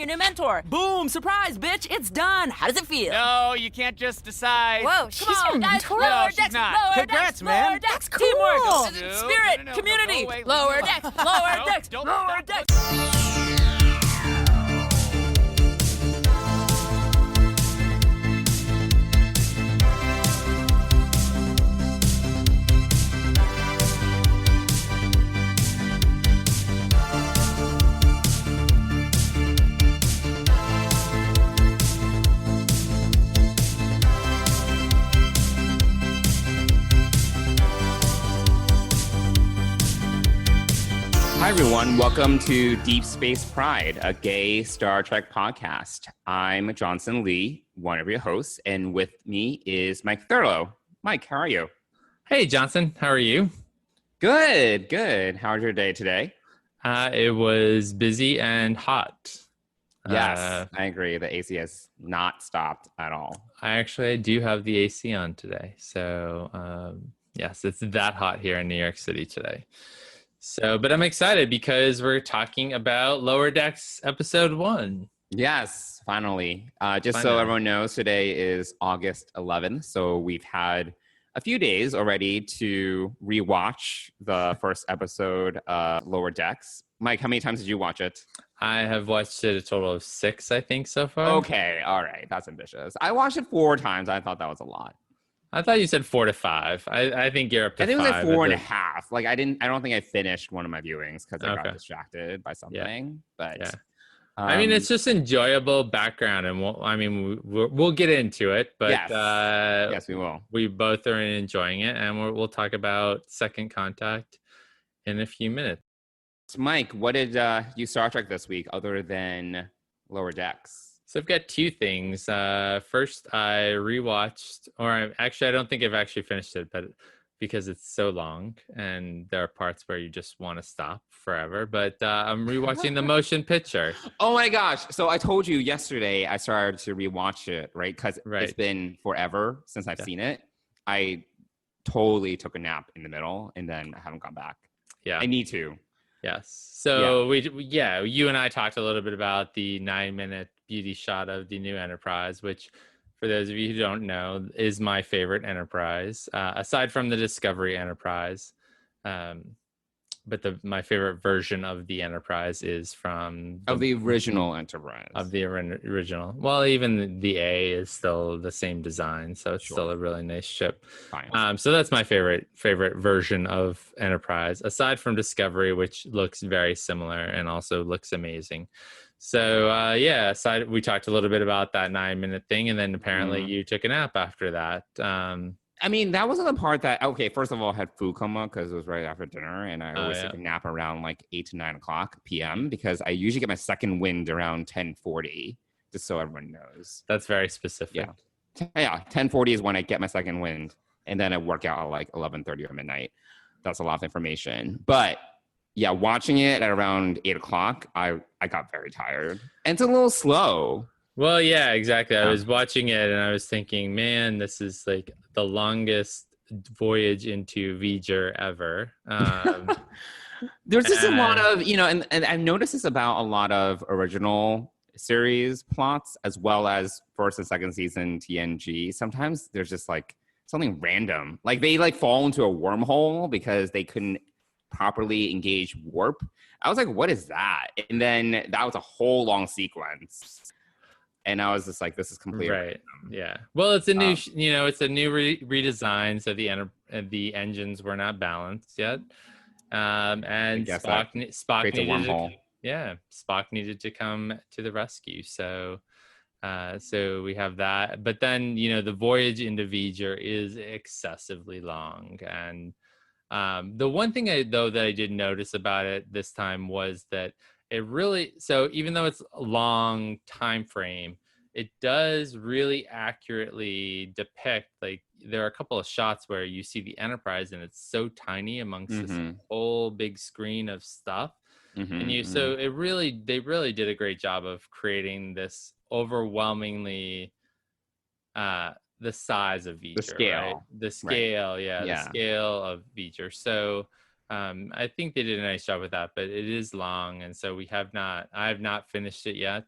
your new mentor. Boom, surprise, bitch, it's done. How does it feel? No, you can't just decide. Whoa, she's Come on, your guys, mentor? lower No, decks, she's not. lower Congrats, decks, man. lower decks, That's cool. teamwork, No, spirit, no, community, go away. lower decks, lower No, decks, don't lower stop. decks. Hi, everyone. Welcome to Deep Space Pride, a gay Star Trek podcast. I'm Johnson Lee, one of your hosts, and with me is Mike Thurlow. Mike, how are you? Hey, Johnson. How are you? Good, good. How was your day today? It was busy and hot. Yes, I agree. The AC has not stopped at all. I do have the AC on today. So, yes, it's that hot here in New York City today. So, but I'm excited because we're talking about Lower Decks Episode 1. Yes, finally. So Finally. everyone knows, today is August 11th. So we've had a few days already to rewatch the first episode, Lower Decks. Mike, how many times did you watch it? I have watched it a total of 6, I think, so far. Okay, all right. That's ambitious. I watched it 4 times. I thought that was a lot. I thought you said 4 to 5. I think you're up to 5. I think it was like 4 and a but half. Like I don't think I finished one of my viewings because I got Okay. distracted by something. But Yeah. I mean, Um, it's just enjoyable background, and we'll get into it. But yes. Yes, we will. we both are enjoying it, and we'll talk about Second Contact in a few minutes. Mike, what did you Star Trek this week other than Lower Decks? So I've got 2 things. First, I rewatched, I don't think I've actually finished it, but because it's so long, and there are parts where you just want to stop forever. But I'm rewatching The Motion Picture. Oh my gosh! So I told you yesterday I started to rewatch it, right? Because Right. it's been forever since I've Yeah. seen it. I totally took a nap in the middle, and then I haven't gone back. Yeah. I need to. Yes. So you and I talked a little bit about the 9-minute beauty shot of the new Enterprise, which, for those of you who don't know, is my favorite Enterprise, aside from the Discovery Enterprise. But my favorite version of the Enterprise is from The original Enterprise. of the original. Well, even the A is still the same design, so it's still a really nice ship. Fine. So that's my favorite version of Enterprise, aside from Discovery, which looks very similar and also looks amazing. So we talked a little bit about that 9-minute thing, and then apparently you took a nap after that. I mean, that wasn't the part that, okay, first of all, I had food coma because it was right after dinner, and I always take a nap around like 8 to 9 o'clock p.m. because I usually get my second wind around 10:40, just so everyone knows. That's very specific. Yeah, 10:40 is when I get my second wind, and then I work out at like 11:30 or midnight. That's a lot of information. But yeah, watching it at around 8 o'clock, I got very tired. And it's a little slow. Well, yeah, exactly. I was watching it and I was thinking, man, this is like the longest voyage into V'ger ever. There's just a lot of, and I've noticed this about a lot of original series plots as well as first and second season TNG. Sometimes there's just like something random. Like they like fall into a wormhole because they couldn't properly engage warp. I was like, what is that? And then that was a whole long sequence. And I was just like, this is completely right. Yeah. Well, it's a new, it's a new redesign. So the engines were not balanced yet. And Spock needed to come to the rescue. So we have that. But then, the voyage into V'ger is excessively long. And the one thing that I did notice about it this time was that it really, so even though it's a long time frame, it does really accurately depict, like there are a couple of shots where you see the Enterprise and it's so tiny amongst this whole big screen of stuff. So they really did a great job of creating this overwhelmingly the size of V'ger, the scale, right? The scale, right? The scale of V'ger. So I think they did a nice job with that, but it is long, and so I have not finished it yet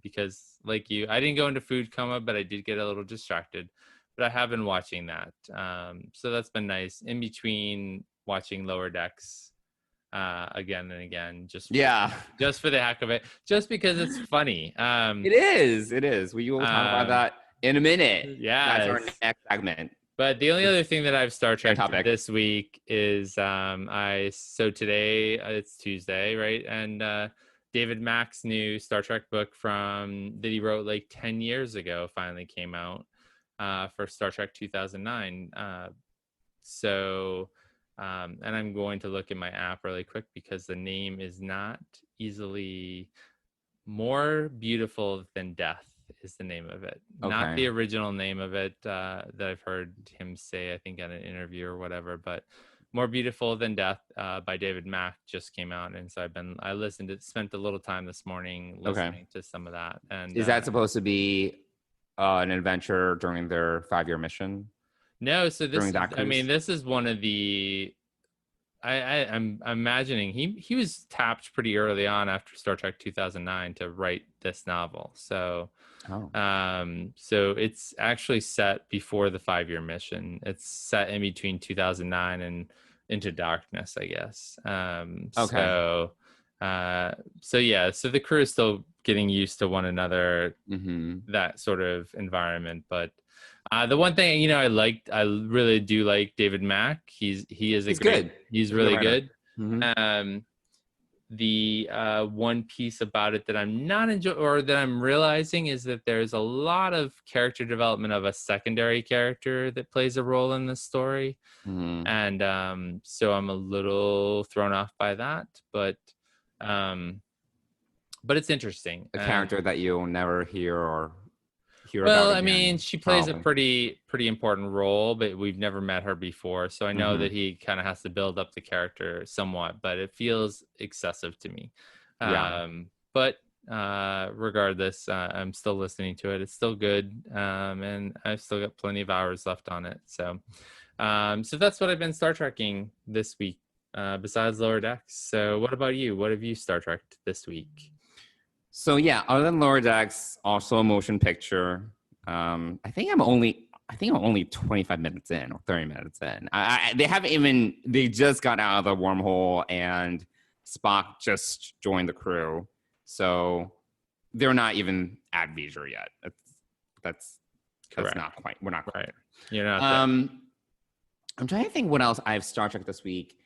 because, like you, I didn't go into food coma, but I did get a little distracted. But I have been watching that, so that's been nice. In between watching Lower Decks again and again, just for the heck of it, just because it's funny. It is. We will talk about that in a minute. Yeah, that's our next segment. But the only other thing that I've Star Trek this week is so today it's Tuesday, right? And David Mack's new Star Trek book that he wrote like 10 years ago finally came out for Star Trek 2009. And I'm going to look at my app really quick because the name is not easily More Beautiful Than Death is the name of it. Okay. Not the original name of it that I've heard him say, I think, at an interview or whatever, but More Beautiful Than Death by David Mack just came out. And so spent a little time this morning listening to some of that. And is that supposed to be an adventure during their 5-year mission? No, so this is one of the I'm imagining he was tapped pretty early on after Star Trek 2009 to write this novel. So so it's actually set before the 5-year mission. It's set in between 2009 and Into Darkness, I guess. So the crew is still getting used to one another, that sort of environment, but the one thing, I really do like David Mack. He's good. He's really good. Mm-hmm. The one piece about it that I'm not enjoying, or that I'm realizing, is that there's a lot of character development of a secondary character that plays a role in the story. Mm-hmm. And so I'm a little thrown off by that, but it's interesting. A character that you'll never hear or hear well, about. I mean, she plays a pretty important role, but we've never met her before. So I know that he kind of has to build up the character somewhat, but it feels excessive to me. But regardless, I'm still listening to it. It's still good. And I've still got plenty of hours left on it. So that's what I've been Star Trekking this week, besides Lower Decks. So what about you? What have you Star Trekked this week? So yeah, other than Lower Decks, also a motion picture. I think I'm only 25 minutes in or 30 minutes in. They just got out of the wormhole and Spock just joined the crew. So they're not even at V'ger yet. That's not quite. We're not quite. Right. You're not. I'm trying to think what else I've Star Trek this week.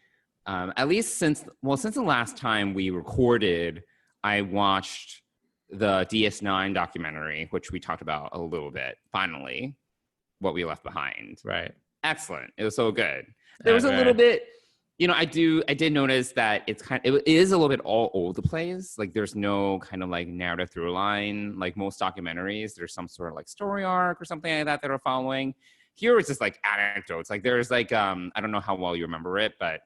At least since the last time we recorded, I watched the DS9 documentary, which we talked about a little bit. Finally, What We Left Behind. Right. Excellent. It was so good. There was a little bit, I did notice that it is a little bit all over the place. Like there's no kind of like narrative through line. Like most documentaries, there's some sort of like story arc or something like that are following. Here it's just like anecdotes. Like there's like, I don't know how well you remember it, but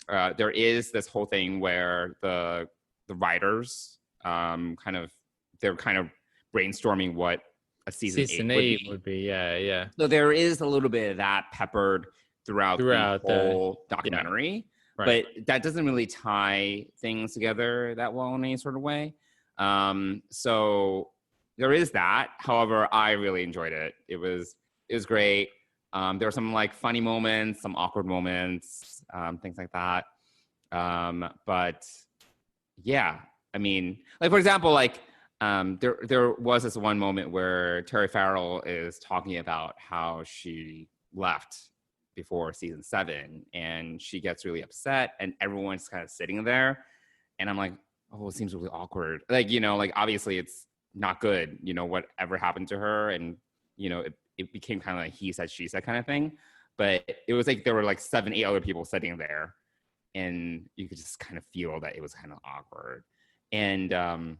there is this whole thing where the writers they're kind of brainstorming what a season 8 would be. Yeah. So there is a little bit of that peppered throughout the whole documentary, but that doesn't really tie things together that well in any sort of way. So there is that. However, I really enjoyed it. It was great. There were some like funny moments, some awkward moments, things like that. But yeah, I mean, like for example, like there was this one moment where Terry Farrell is talking about how she left before season 7 and she gets really upset and everyone's kind of sitting there and I'm like, oh, it seems really awkward. Like, like obviously it's not good, whatever happened to her. And, it became kind of like he said, she said kind of thing. But it was like there were like 7, 8 other people sitting there and you could just kind of feel that it was kind of awkward. And I'm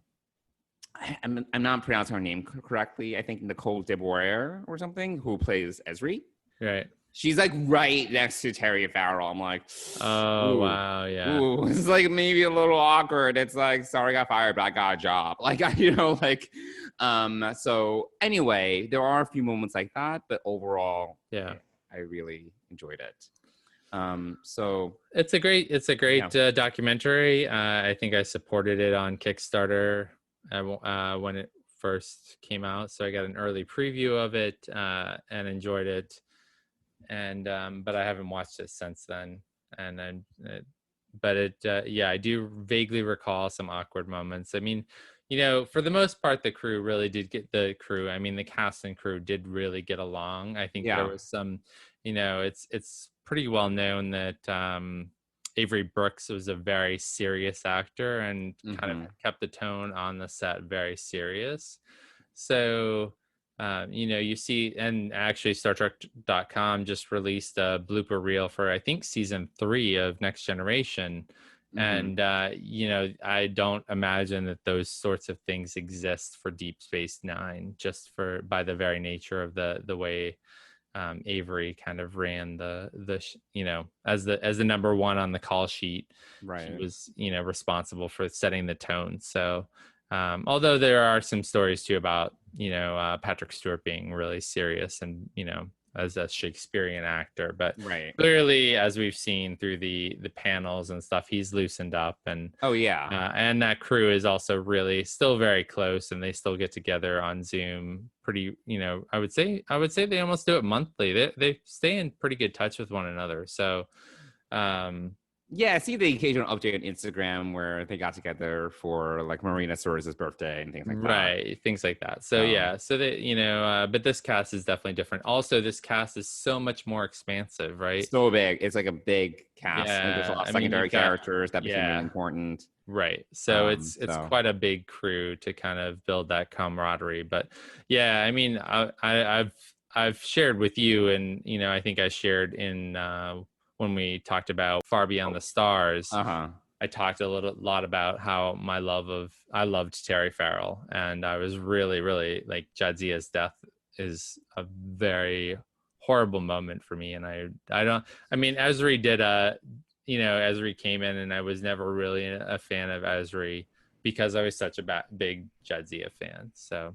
not pronouncing her name correctly. I think Nicole DeBoer or something, who plays Esri. Right. She's like right next to Terry Farrell. I'm like, oh, wow, yeah. Ooh. It's like maybe a little awkward. It's like, sorry, I got fired, but I got a job. Like, so anyway, there are a few moments like that, but overall, yeah, I really enjoyed it. So It's a great documentary. I think I supported it on Kickstarter when it first came out, so I got an early preview of it and enjoyed it. And but I haven't watched it since then. And then, I do vaguely recall some awkward moments. I mean, for the most part, the crew really did get the crew. I mean, the cast and crew did really get along. I think there was some, it's pretty well known that Avery Brooks was a very serious actor and kind of kept the tone on the set very serious. So, you see, and actually StarTrek.com just released a blooper reel for, I think, season 3 of Next Generation. And, I don't imagine that those sorts of things exist for Deep Space Nine, just by the very nature of the way Avery kind of ran as the number one on the call sheet. Right. He was, responsible for setting the tone. So, although there are some stories too about, Patrick Stewart being really serious and, as a Shakespearean actor, but clearly, as we've seen through the panels and stuff, he's loosened up. And and that crew is also really still very close, and they still get together on Zoom pretty, I would say they almost do it monthly. They stay in pretty good touch with one another. So I see the occasional update on Instagram where they got together for like Marina Sirtis' birthday and things like that. Right, things like that. So so they, but this cast is definitely different. Also, this cast is so much more expansive, right? So big. It's like a big cast. Yeah. Like there's a lot of secondary characters that became really important. Right. So it's quite a big crew to kind of build that camaraderie. But I mean, I've shared with you, and I think I shared in when we talked about Far Beyond the Stars, I talked a lot about how I loved Terry Farrell, and I was really, really like Jadzia's death is a very horrible moment for me. And Ezri did Ezri came in, and I was never really a fan of Ezri because I was such a big Jadzia fan. So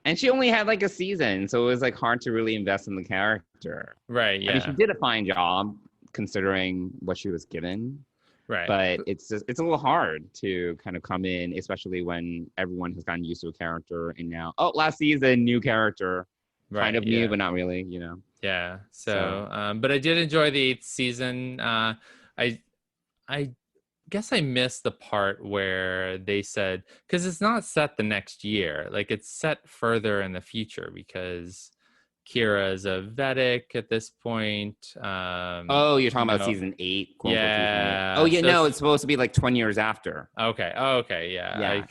and she only had like a season, so it was like hard to really invest in the character. Right. Yeah. I mean, she did a fine job considering what she was given, but it's a little hard to kind of come in, especially when everyone has gotten used to a character, and now last season new character, kind of new but not really, so but I did enjoy the 8th season. I guess I missed the part where they said, because it's not set the next year, like it's set further in the future, because Kira is a Vedic at this point. You're talking about season 8? Yeah. Oh, yeah, no, it's supposed to be like 20 years after. Okay. Oh, okay. Yeah.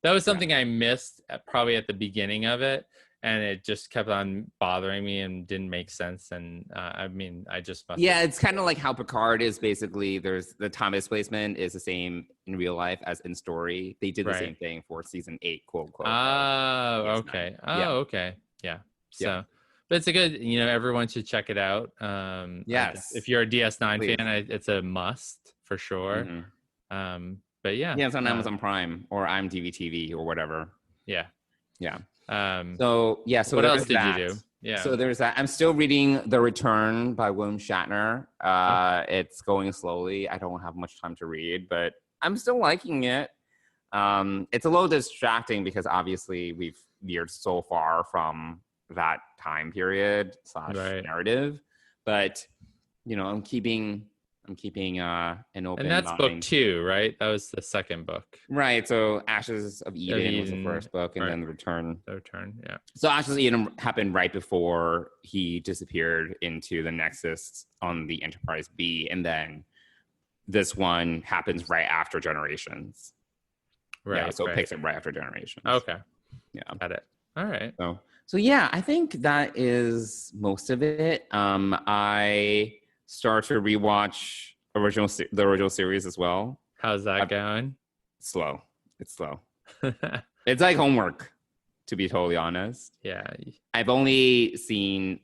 That was something I missed probably at the beginning of it, and it just kept on bothering me and didn't make sense. And I just must. Yeah, it's kind of like how Picard is basically. There's the time displacement is the same in real life as in story. They did the same thing for season 8, quote unquote. Oh, okay. Okay. Yeah. So, but it's a good, everyone should check it out. Yes. If you're a DS9 fan, it's a must for sure. But it's on Amazon Prime or IMDb TV or whatever. Yeah. So what else did you do? Yeah. So there's that. I'm still reading The Return by William Shatner. It's going slowly. I don't have much time to read, but I'm still liking it. It's a little distracting because obviously we've veered so far from that time period / narrative, but I'm keeping an open and that's mind. book 2, right? That was the second book, right? So Ashes of Eden was the first book, and then The Return. Yeah. So Ashes of Eden happened right before he disappeared into the Nexus on the Enterprise B, and then this one happens right after Generations. Right. So it picks up right after Generations. Okay. Yeah. Got it. All right. So yeah, I think that is most of it. I start to rewatch the original series as well. How's that going? Slow. It's slow. It's like homework, to be totally honest. Yeah. I've only seen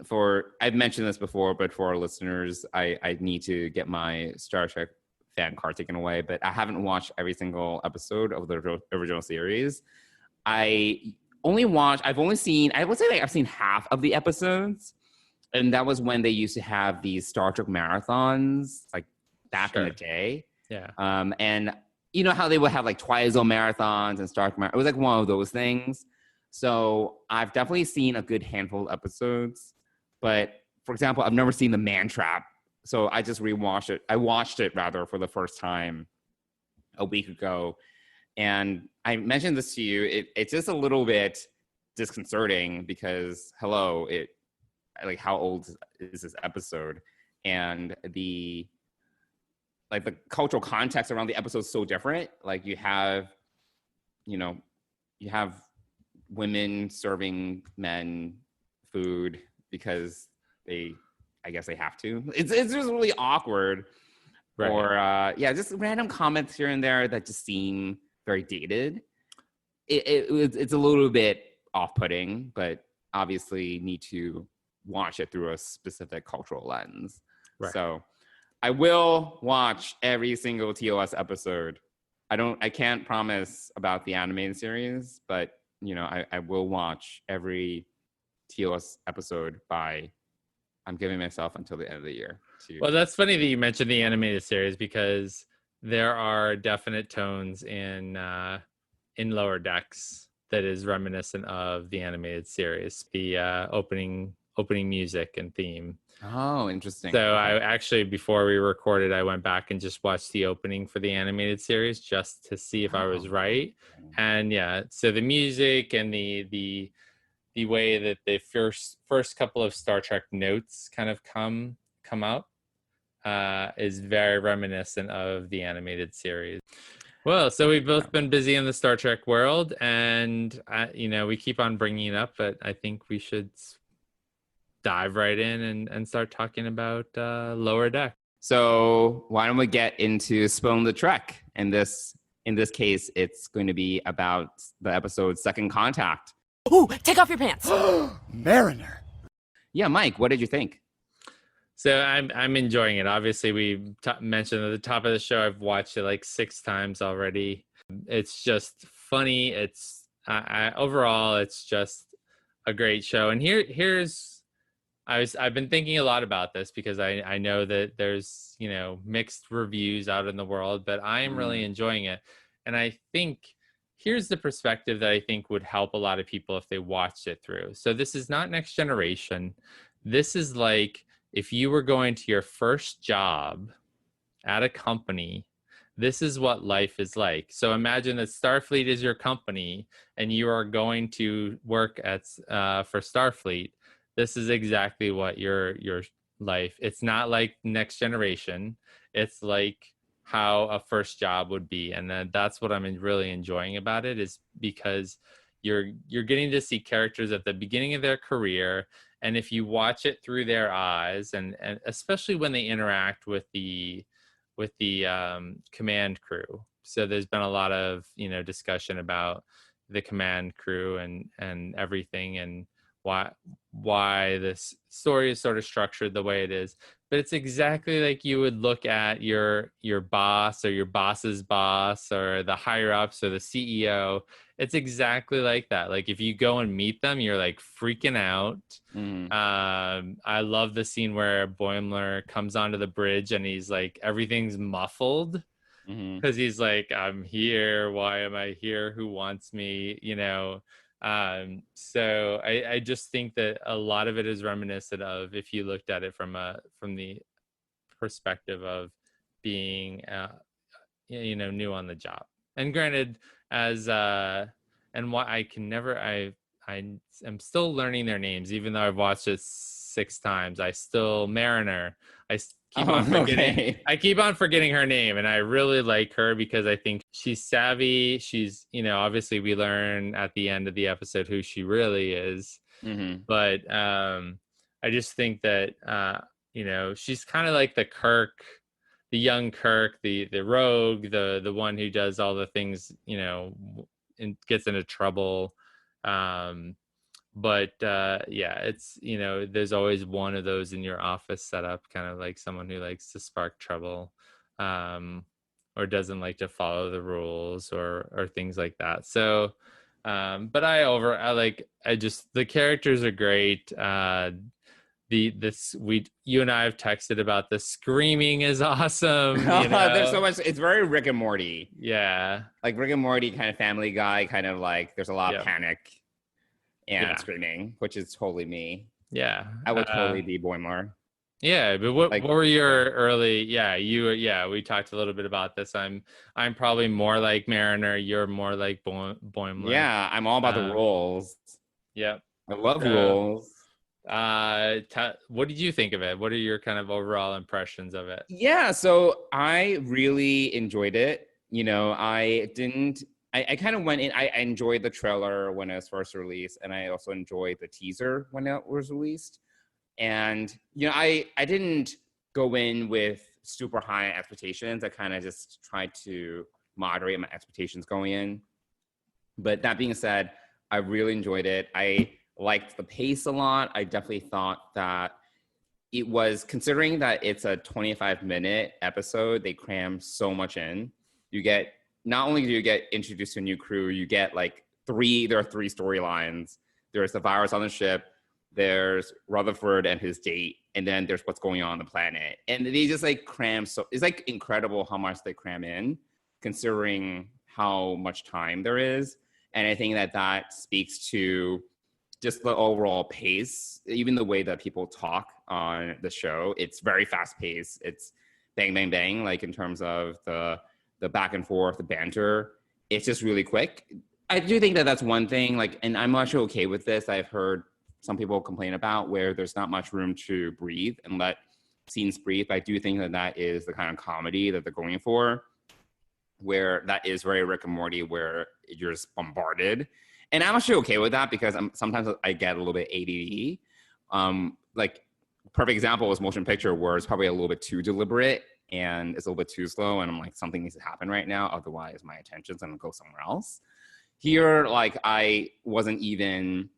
I've mentioned this before, but for our listeners, I need to get my Star Trek fan card taken away, but I haven't watched every single episode of the original series. I've only seen half of the episodes, And that was when they used to have these Star Trek marathons, like back in the day. Yeah. And you know how they would have like Twilight Zone marathons and Star Trek. It was like one of those things. So I've definitely seen a good handful of episodes. But for example, I've never seen The Man Trap. So I just rewatched it. I watched it rather for the first time a week ago. And I mentioned this to you. It's just a little bit disconcerting because like how old is this episode? And the cultural context around the episode is so different. Like you have women serving men food because I guess they have to. It's just really awkward. Right. Or just random comments here and there that just seem very dated. It's a little bit off-putting, but obviously need to watch it through a specific cultural lens. Right. So I will watch every single TOS episode. I can't promise about the animated series, but I will watch every TOS episode I'm giving myself until the end of the year. Well, that's funny that you mentioned the animated series because there are definite tones in Lower Decks that is reminiscent of the animated series, the opening music and theme. Oh, interesting. So I actually, before we recorded, I went back and just watched the opening for the animated series just to see if I was right. And yeah, so the music and the way that the first couple of Star Trek notes kind of come up is very reminiscent of the animated series. Well, so we've both been busy in the Star Trek world, and we keep on bringing it up, but I think we should dive right in and start talking about Lower Deck. So why don't we get into Spoon the Trek? And in this case, it's going to be about the episode Second Contact. Ooh, take off your pants. Mariner. Yeah, Mike, what did you think? So I'm enjoying it. Obviously, we mentioned at the top of the show, I've watched it like 6 times already. It's just funny. It's overall, it's just a great show. And I've been thinking a lot about this because I know that there's mixed reviews out in the world, but I am really enjoying it. And I think here's the perspective that I think would help a lot of people if they watched it through. So this is not Next Generation. This is like if you were going to your first job at a company, this is what life is like. So imagine that Starfleet is your company and you are going to work for Starfleet. This is exactly what your life. It's not like Next Generation. It's like how a first job would be. And that's what I'm really enjoying about it, is because you're getting to see characters at the beginning of their career. And if you watch it through their eyes, and especially when they interact with the command crew. So there's been a lot of, discussion about the command crew and everything, and why this story is sort of structured the way it is. But it's exactly like you would look at your boss or your boss's boss or the higher ups or the CEO. It's exactly like that. Like if you go and meet them, you're like freaking out. I love the scene where Boimler comes onto the bridge and he's like, everything's muffled because he's like, I'm here. Why am I here? Who wants me? So I just think that a lot of it is reminiscent of, if you looked at it from the perspective of being new on the job. And granted, as and why I am still learning their names, even though I've watched it 6 times. Mariner. I keep on forgetting. Okay. I keep on forgetting her name, and I really like her because I think she's savvy. She's, obviously we learn at the end of the episode who she really is. But I just think that she's kind of like the Kirk, the young Kirk, the rogue, the one who does all the things, and gets into trouble. But it's, there's always one of those in your office set up, kind of like someone who likes to spark trouble, or doesn't like to follow the rules or things like that. So, but the characters are great. you and I have texted about the screaming is awesome. You There's so know? much. It's very Rick and Morty. Yeah. Like Rick and Morty kind of Family Guy, kind of like there's a lot of Yeah. panic and Yeah. screaming, which is totally me. Yeah. I would totally be Boimler. Yeah, but what Like, were your early? Yeah, we talked a little bit about this. I'm probably more like Mariner. You're more like Boimler. yeah, I'm all about the rules. Yep. I love So, rules. What did you think of it? What are your kind of overall impressions of it? Yeah, so I really enjoyed it. You know, I kind of went in, I enjoyed the trailer when it was first released, and I also enjoyed the teaser when it was released. And, you know, I didn't go in with super high expectations. I kind of just tried to moderate my expectations going in. But that being said, I really enjoyed it. I liked the pace a lot. I definitely thought that it was, considering that it's a 25-minute episode, they cram so much in. Not only do you get introduced to a new crew, you get there are three storylines. There's the virus on the ship, there's Rutherford and his date, and then there's what's going on the planet. And they just cram, so it's incredible how much they cram in, considering how much time there is. And I think that speaks to just the overall pace, even the way that people talk on the show. It's very fast paced. It's bang, bang, bang, in terms of the back and forth, the banter. It's just really quick. I do think that's one thing, and I'm actually okay with this. I've heard some people complain about where there's not much room to breathe and let scenes breathe. I do think that is the kind of comedy that they're going for, where that is very Rick and Morty, where you're just bombarded. And I'm actually okay with that because sometimes I get a little bit ADD. Perfect example was motion picture, where it's probably a little bit too deliberate and it's a little bit too slow. And I'm like, something needs to happen right now. Otherwise my attention's going to go somewhere else. Here, I wasn't even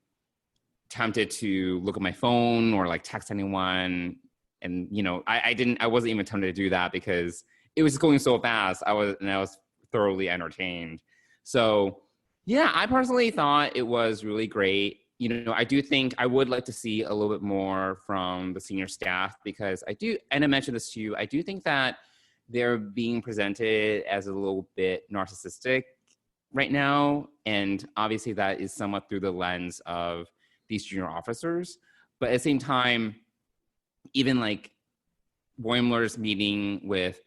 tempted to look at my phone or text anyone. And, I wasn't even tempted to do that because it was just going so fast. I was thoroughly entertained. So yeah, I personally thought it was really great. I do think I would like to see a little bit more from the senior staff, because and I mentioned this to you, I do think that they're being presented as a little bit narcissistic right now. And obviously that is somewhat through the lens of these junior officers. But at the same time, even Boimler's meeting with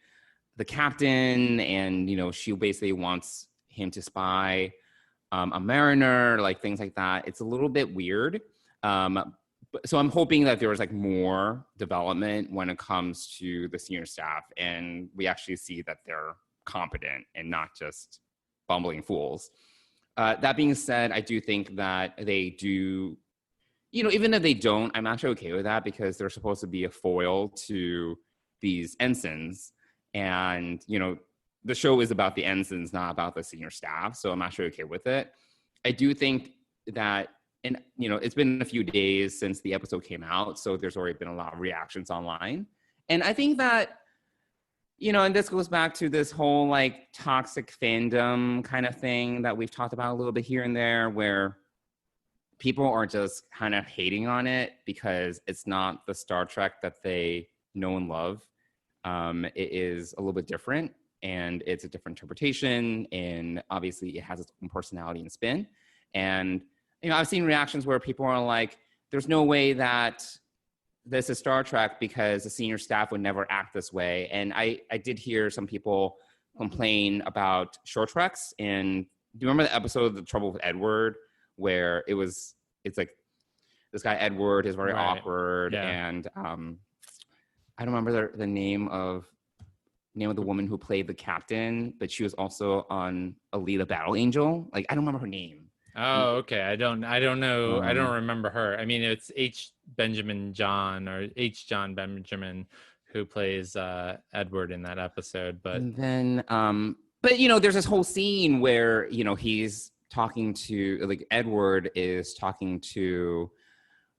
the captain, and, she basically wants him to spy a Mariner, things like that. It's a little bit weird. So I'm hoping that there was more development when it comes to the senior staff, and we actually see that they're competent and not just bumbling fools. That being said, I do think that they do, even if they don't, I'm actually okay with that, because they're supposed to be a foil to these ensigns. And, the show is about the ensigns, not about the senior staff. So I'm actually okay with it. I do think that, and, it's been a few days since the episode came out, so there's already been a lot of reactions online. And I think that, and this goes back to this whole toxic fandom kind of thing that we've talked about a little bit here and there, where people are just kind of hating on it because it's not the Star Trek that they know and love. It is a little bit different, and it's a different interpretation, and obviously it has its own personality and spin. And, I've seen reactions where people are like, there's no way that this is Star Trek because the senior staff would never act this way. And I did hear some people complain about short treks. And do you remember the episode of The Trouble with Edward, where it's this guy Edward is very awkward, yeah. And I don't remember the name of the woman who played the captain, but she was also on Alita Battle Angel. I don't remember her name. Oh, okay. I don't know. I don't remember her. I mean, it's H. John Benjamin who plays Edward in that episode. But and then, there's this whole scene where he's talking to Edward is talking to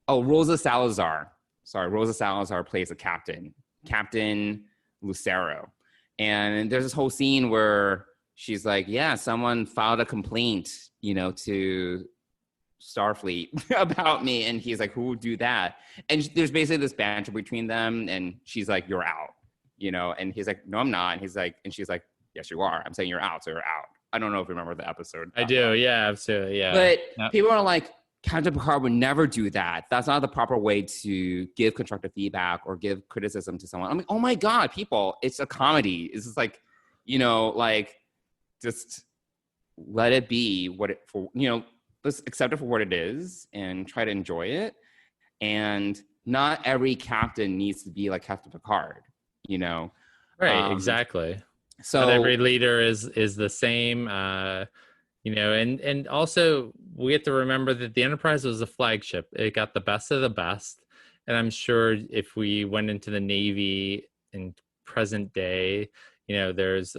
Rosa Salazar. Sorry, Rosa Salazar plays the Captain Lucero. And there's this whole scene where she's like, yeah, someone filed a complaint, to Starfleet about me. And he's like, who would do that? And there's basically this banter between them. And she's like, you're out, you know? And he's like, no, I'm not. And he's like, and she's like, yes, you are. I'm saying you're out. So you're out. I don't know if you remember the episode. I do. Yeah, absolutely. Yeah. But Yep. people are like, Captain Picard would never do that. That's not the proper way to give constructive feedback or give criticism to someone. I'm like, oh my God, people, it's a comedy. It's just like, you know, like just let it be what it for, you know, let's accept it for what it is and try to enjoy it. And not every captain needs to be like Captain Picard, you know? Right, exactly. So not every leader is the same. You know, and also we have to remember that the Enterprise was a flagship. It got the best of the best. And I'm sure if we went into the Navy in present day, you know, there's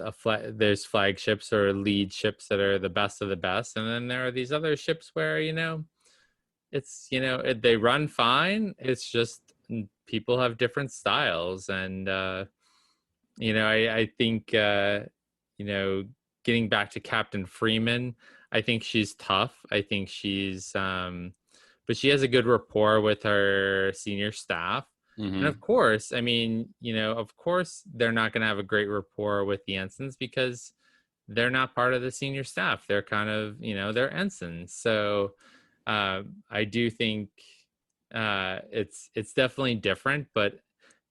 flagships or lead ships that are the best of the best. And then there are these other ships where, you know, it's, you know, they run fine. It's just people have different styles. And, you know, I think, you know, getting back to Captain Freeman, I think she's tough. I think she's, but she has a good rapport with her senior staff. And of course, I mean, you know, of course, they're not going to have a great rapport with the ensigns because they're not part of the senior staff. They're kind of, you know, they're ensigns. So I do think it's definitely different, but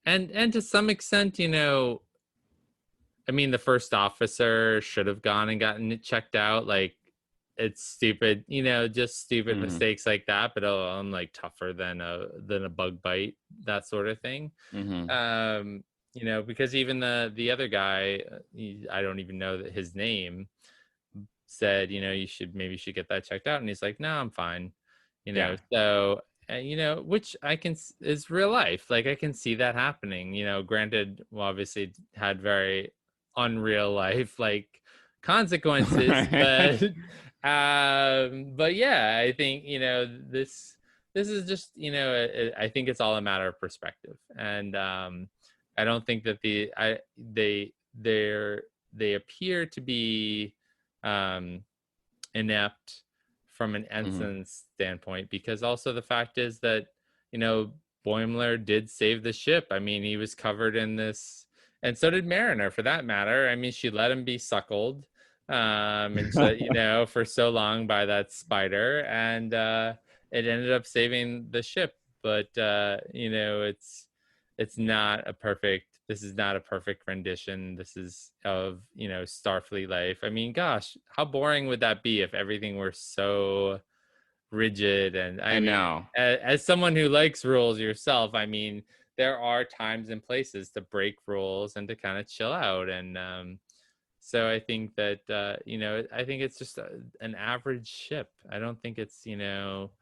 and to some extent, you know, I mean, the first officer should have gone and gotten it checked out. Like, it's stupid, you know, just stupid mistakes like that. But I'm like tougher than a bug bite, that sort of thing. You know, because even the other guy, I don't even know that his name, said, you know, you should get that checked out, and he's like, no, I'm fine. You know, so. You know, which is real life. Like, I can see that happening. You know, granted, well, obviously had very unreal life like consequences, but yeah, I think, you know, this is just, you know, I think it's all a matter of perspective. And I don't think that they appear to be inept from an ensign standpoint, because also the fact is that, you know, Boimler did save the ship. I mean, he was covered in this, and so did Mariner, for that matter. I mean, she let him be suckled, and so, you know, for so long by that spider, and it ended up saving the ship. But you know, it's not a perfect. This is not a perfect rendition. This is of, you know, Starfleet life. I mean, gosh, how boring would that be if everything were so rigid? And I mean, know, as someone who likes rules yourself, I mean, there are times and places to break rules and to kind of chill out. And so I think that, you know, I think it's just an average ship. I don't think it's, you know,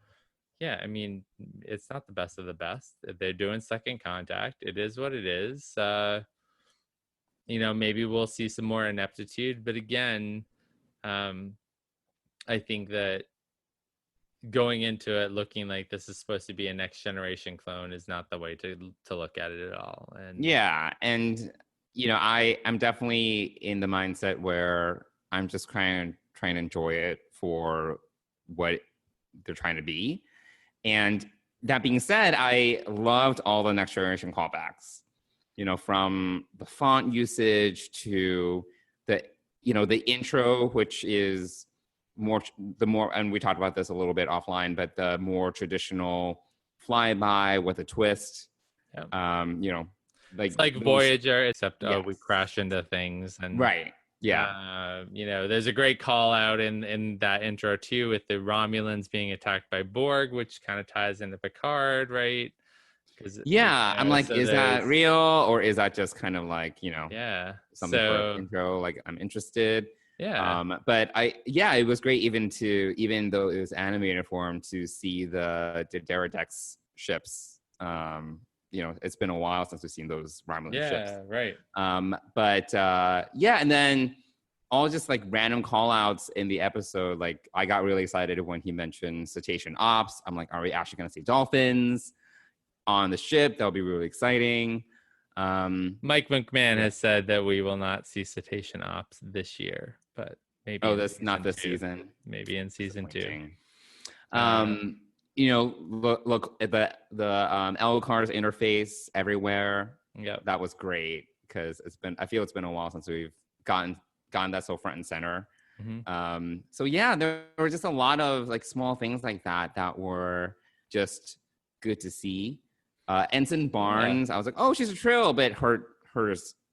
yeah, I mean, it's not the best of the best. They're doing second contact. It is what it is. You know, maybe we'll see some more ineptitude. But again, I think that going into it looking like this is supposed to be a next generation clone is not the way to look at it at all. And yeah, and you know, I'm definitely in the mindset where I'm just trying to enjoy it for what they're trying to be. And that being said, I loved all the next generation callbacks, you know, from the font usage to the, you know, the intro, which is more, and we talked about this a little bit offline, but the more traditional flyby with a twist. You know, like it's like those, Voyager, except we crash into things. And right. Yeah. You know, there's a great call out in that intro too, with the Romulans being attacked by Borg, which kind of ties into Picard, right? Yeah, I'm like, so is that real, or is that just kind of like, you know, something for an intro? Like, I'm interested. Yeah. But it was great even though it was animated form, to see the Deradex ships. You know, it's been a while since we've seen those Romulan ships. Yeah, right. But and then all just like random call outs in the episode. Like, I got really excited when he mentioned cetacean ops. I'm like, are we actually going to see dolphins on the ship? That'll be really exciting. Mike McMahon has said that we will not see cetacean ops this year, but maybe. That's not this season. Maybe in season 2. Look at the L-Cars interface everywhere. Yeah. That was great because I feel it's been a while since we've gotten that so front and center. So yeah, there were just a lot of like small things like that were just good to see. Ensign Barnes, I was like, oh, she's a Trill, but her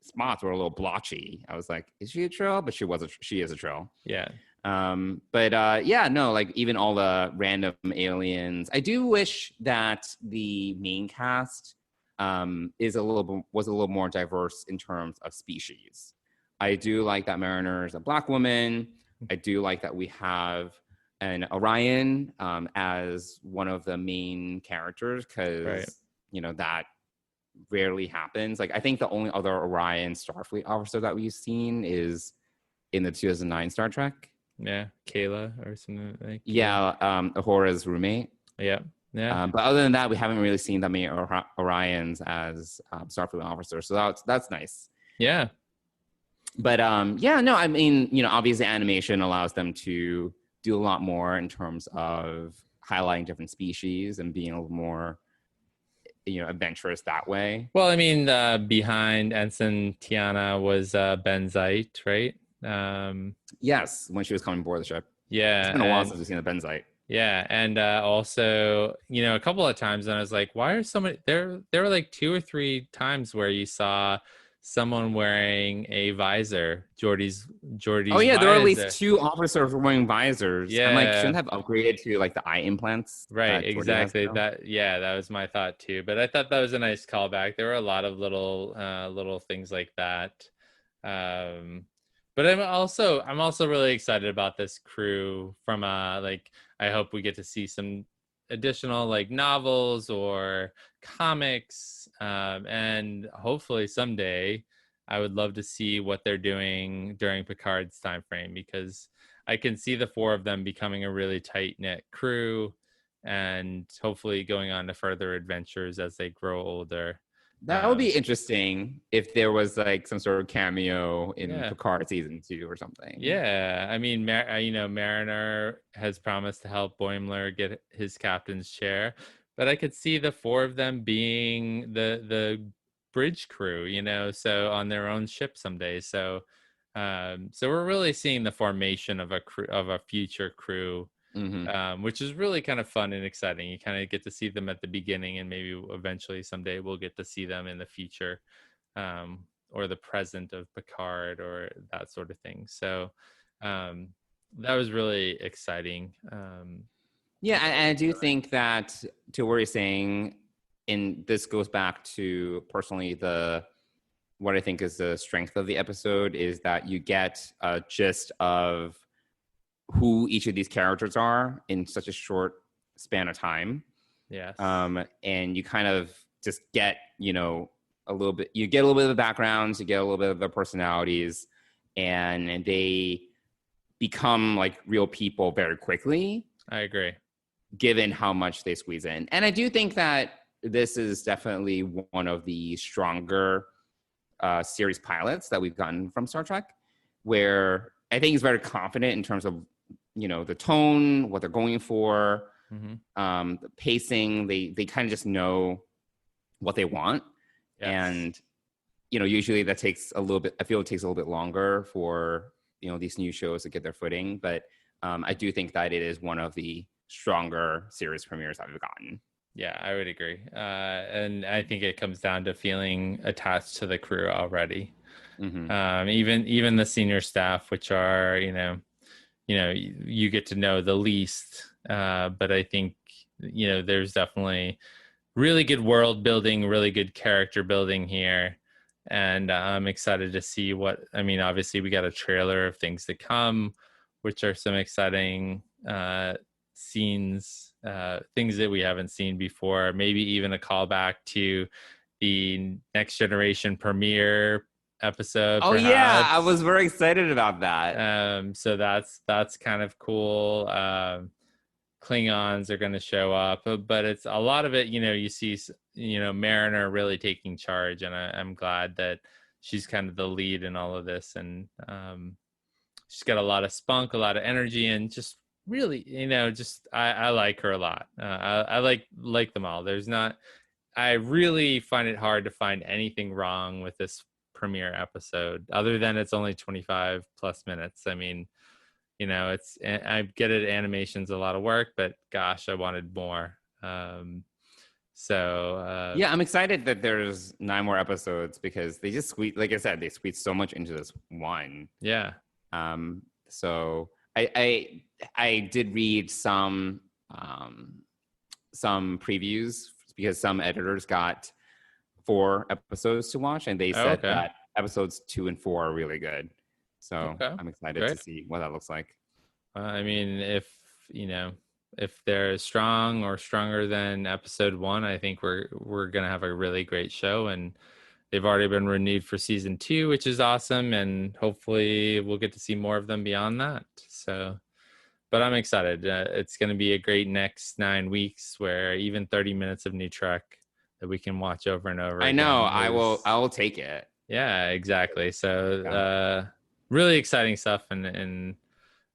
spots were a little blotchy. I was like, is she a Trill? But she is a Trill. Yeah. Like even all the random aliens. I do wish that the main cast was a little more diverse in terms of species. I do like that Mariner is a Black woman. I do like that we have an Orion as one of the main characters because that rarely happens. Like I think the only other Orion Starfleet officer that we've seen is in the 2009 Star Trek. Yeah, Kayla or something like. Yeah, Ahora's roommate. Yeah. But other than that, we haven't really seen that many Orions as Starfleet officers, so that's nice. Yeah. But I mean, obviously animation allows them to do a lot more in terms of highlighting different species and being a little more, adventurous that way. Well, I mean, behind Ensign Tiana was Ben Zeit, right? Yes, when she was coming aboard the ship. Yeah. It's been a while since we've seen the Ben Zeit. Yeah, and also, a couple of times, and I was like, why are so many? There were like 2 or 3 times where you saw someone wearing a visor. Geordie's. Oh yeah, there were at visor. least 2 officers wearing visors. Yeah, I'm like, shouldn't have upgraded to like the eye implants. Right, exactly. That was my thought too. But I thought that was a nice callback. There were a lot of little things like that. But I'm also really excited about this crew from I hope we get to see some additional like novels or comics, and hopefully someday I would love to see what they're doing during Picard's time frame, because I can see the 4 of them becoming a really tight-knit crew and hopefully going on to further adventures as they grow older. That would be interesting if there was like some sort of cameo in Picard season 2 or something. Yeah, I mean, Mariner has promised to help Boimler get his captain's chair, but I could see the 4 of them being the bridge crew, so on their own ship someday. So we're really seeing the formation of a future crew. Which is really kind of fun and exciting. You kind of get to see them at the beginning, and maybe eventually someday we'll get to see them in the future, or the present of Picard, or that sort of thing. So that was really exciting. And I do think that, to what you're saying, and this goes back to personally what I think is the strength of the episode, is that you get a gist of who each of these characters are in such a short span of time. Yes. And you kind of just get, a little bit of the backgrounds, you get a little bit of their personalities, and they become like real people very quickly. I agree. Given how much they squeeze in. And I do think that this is definitely one of the stronger series pilots that we've gotten from Star Trek, where I think he's very confident in terms of the tone, what they're going for, the pacing. They kind of just know what they want. Yes. And usually that takes a little bit. I feel it takes a little bit longer for these new shows to get their footing. But I do think that it is one of the stronger series premieres I've gotten. Yeah, I would agree. And I think it comes down to feeling attached to the crew already. Even the senior staff, which are you get to know the least, but I think there's definitely really good world building, really good character building here, and I'm excited to see obviously we got a trailer of things to come, which are some exciting scenes, things that we haven't seen before, maybe even a callback to the Next Generation premiere episode. Oh, perhaps. Yeah, I was very excited about that. So that's kind of cool. Klingons are going to show up, but it's a lot of it, you see, Mariner really taking charge, and I'm glad that she's kind of the lead in all of this, and she's got a lot of spunk, a lot of energy, and just really, just I like her a lot. I like them all. There's not. I really find it hard to find anything wrong with this premiere episode, other than it's only 25 plus minutes. I mean, I get it. Animation's a lot of work, but gosh, I wanted more. Yeah, I'm excited that there's 9 more episodes because they just squeeze, like I said, they squeeze so much into this one. Yeah. So I did read some previews because some editors got 4 episodes to watch, and they said okay. that episodes 2 and 4 are really good. So Okay. I'm excited Great. to see what that looks like. I mean, if they're strong or stronger than episode 1, I think we're gonna have a really great show, and they've already been renewed for season 2, which is awesome, and hopefully we'll get to see more of them beyond that. So, but I'm excited. It's going to be a great next 9 weeks where even 30 minutes of new Trek that we can watch over and over. I know. I will take it. Yeah, exactly. So, really exciting stuff, and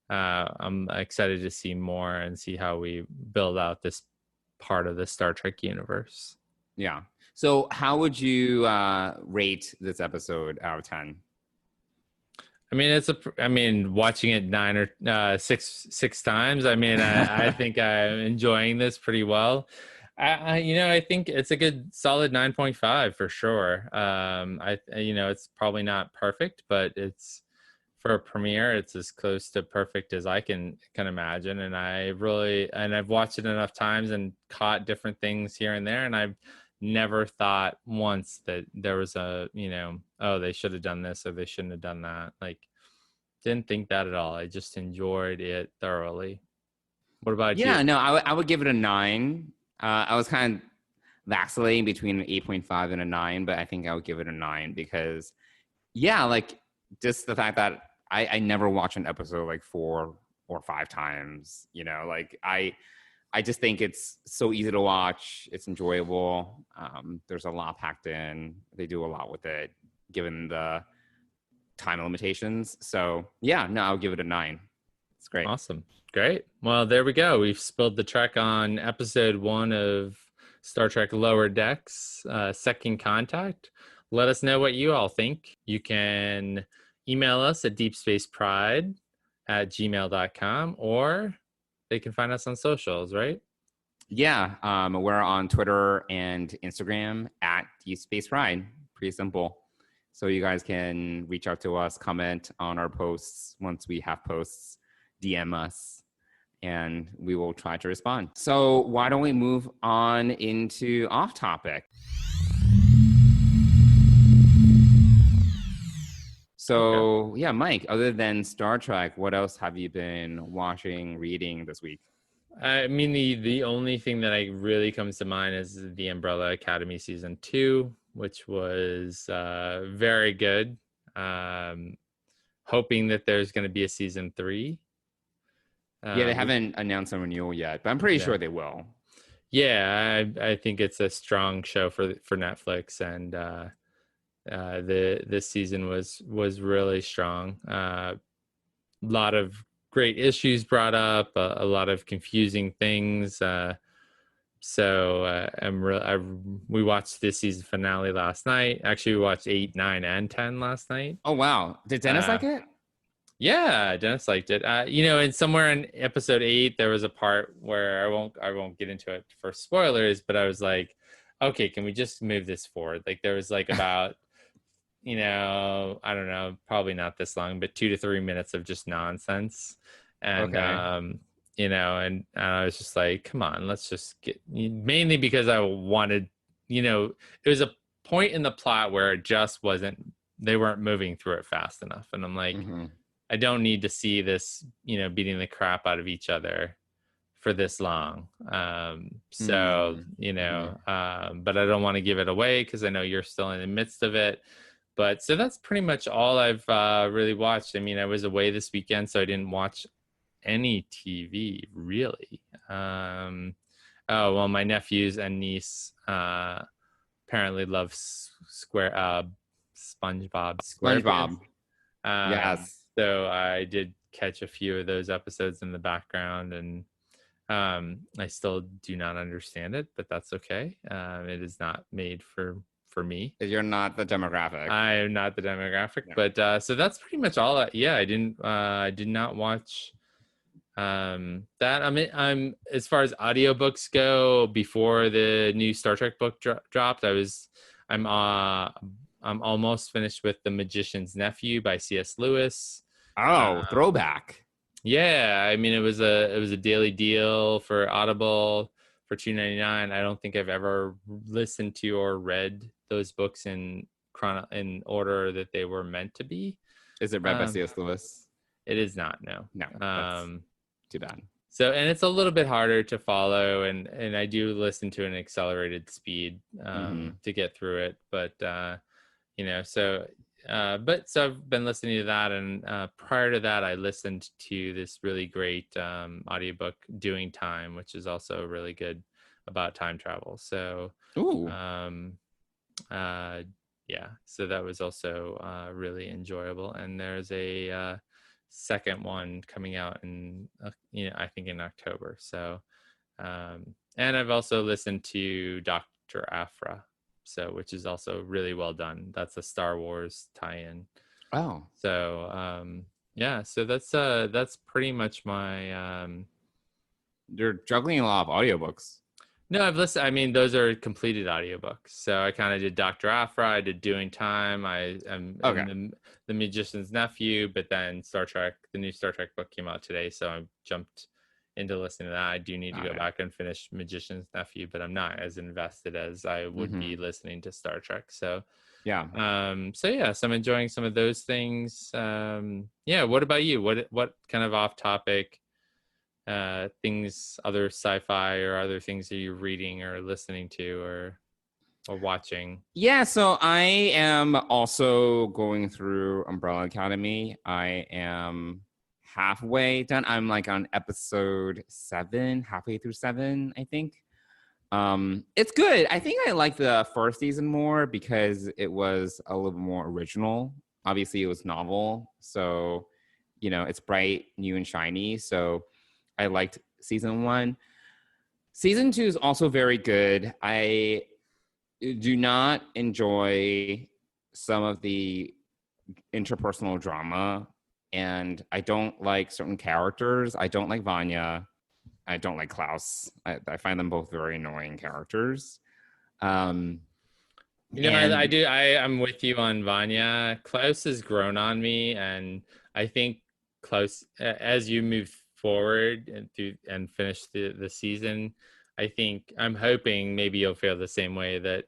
I'm excited to see more and see how we build out this part of the Star Trek universe. Yeah. So how would you rate this episode out of 10? I mean, watching it 9 or six times. I mean, I think I'm enjoying this pretty well. I think it's a good solid 9.5 for sure. It's probably not perfect, but it's for a premiere, it's as close to perfect as I can imagine. And I've watched it enough times and caught different things here and there, and I've never thought once that there was they should have done this or they shouldn't have done that. Like, didn't think that at all. I just enjoyed it thoroughly. What about you? Yeah, no, I would give it a 9. I was kind of vacillating between an 8.5 and a 9, but I think I would give it a 9 because, yeah, like just the fact that I never watch an episode like 4 or 5 times. Like I just think it's so easy to watch. It's enjoyable. There's a lot packed in. They do a lot with it, given the time limitations. So yeah, no, I'll give it a 9. It's great. Awesome. Great. Well, there we go. We've spilled the Trek on episode 1 of Star Trek Lower Decks, Second Contact. Let us know what you all think. You can email us at deepspacepride@gmail.com, or they can find us on socials, right? Yeah, we're on Twitter and Instagram at deepspacepride. Pretty simple. So you guys can reach out to us, comment on our posts. Once we have posts, DM us, and we will try to respond. So why don't we move on into off topic? So yeah, Mike, other than Star Trek, what else have you been watching, reading this week? I mean, the only thing that really comes to mind is the Umbrella Academy season 2, which was very good. Hoping that there's going to be a season 3. Yeah, they haven't announced a renewal yet, but I'm pretty sure they will. Yeah, I think it's a strong show for Netflix, and this season was really strong. A lot of great issues brought up, a lot of confusing things. We watched this season finale last night. Actually, we watched 8, 9, and 10 last night. Oh wow! Did Dennis like it? Yeah, Dennis liked it. And somewhere in episode 8, there was a part where I won't get into it for spoilers, but I was like, okay, can we just move this forward? Like there was like about, I don't know, probably not this long, but 2 to 3 minutes of just nonsense. And, and I was just like, come on, let's just mainly because I wanted, it was a point in the plot where it just they weren't moving through it fast enough. And I'm like, I don't need to see this, beating the crap out of each other for this long. But I don't want to give it away because I know you're still in the midst of it. But so that's pretty much all I've really watched. I mean, I was away this weekend, so I didn't watch any TV really. My nephews and niece apparently love SpongeBob. SpongeBob. Yes. So I did catch a few of those episodes in the background, and I still do not understand it, but that's okay. It is not made for me. You're not the demographic. I am not the demographic, Yeah. but so that's pretty much all. I did not watch that. I'm as far as audiobooks go, before the new Star Trek book dropped, I'm almost finished with The Magician's Nephew by C.S. Lewis. Oh, throwback. Yeah, I mean, it was a daily deal for Audible for $2.99. I don't think I've ever listened to or read those books in order that they were meant to be. Is it read by C.S. Lewis? It is not. No. That's too bad. So, and it's a little bit harder to follow, and I do listen to an accelerated speed to get through it. But so I've been listening to that, and prior to that, I listened to this really great audiobook, Doing Time, which is also really good about time travel. So, so that was also really enjoyable. And there's a second one coming out in I think in October. So and I've also listened to Dr. Aphra, which is also really well done. That's a Star Wars tie-in. Oh, so so that's pretty much my you're juggling a lot of audiobooks. No, I've listened. I mean, those are completed audiobooks. So I kind of did Dr. Aphra. I did Doing Time. I'm in the Magician's Nephew, but then the new Star Trek book came out today, so I jumped into listening to that. I do need to go back and finish Magician's Nephew, but I'm not as invested as I would be listening to Star Trek. So yeah. So I'm enjoying some of those things. What about you? What kind of off topic things, other sci-fi or other things that you're reading or listening to or watching? Yeah, so I am also going through Umbrella Academy. I am halfway done. I'm like on episode 7, halfway through 7, I think. It's good. I think I like the first season more because it was a little more original. Obviously, it was novel, so it's bright, new, and shiny. So I liked season 1. Season 2 is also very good. I do not enjoy some of the interpersonal drama, and I don't like certain characters. I don't like Vanya. I don't like Klaus. I find them both very annoying characters. I do. I'm with you on Vanya. Klaus has grown on me, and I think Klaus, as you move forward and finish the season, I'm hoping maybe you'll feel the same way, that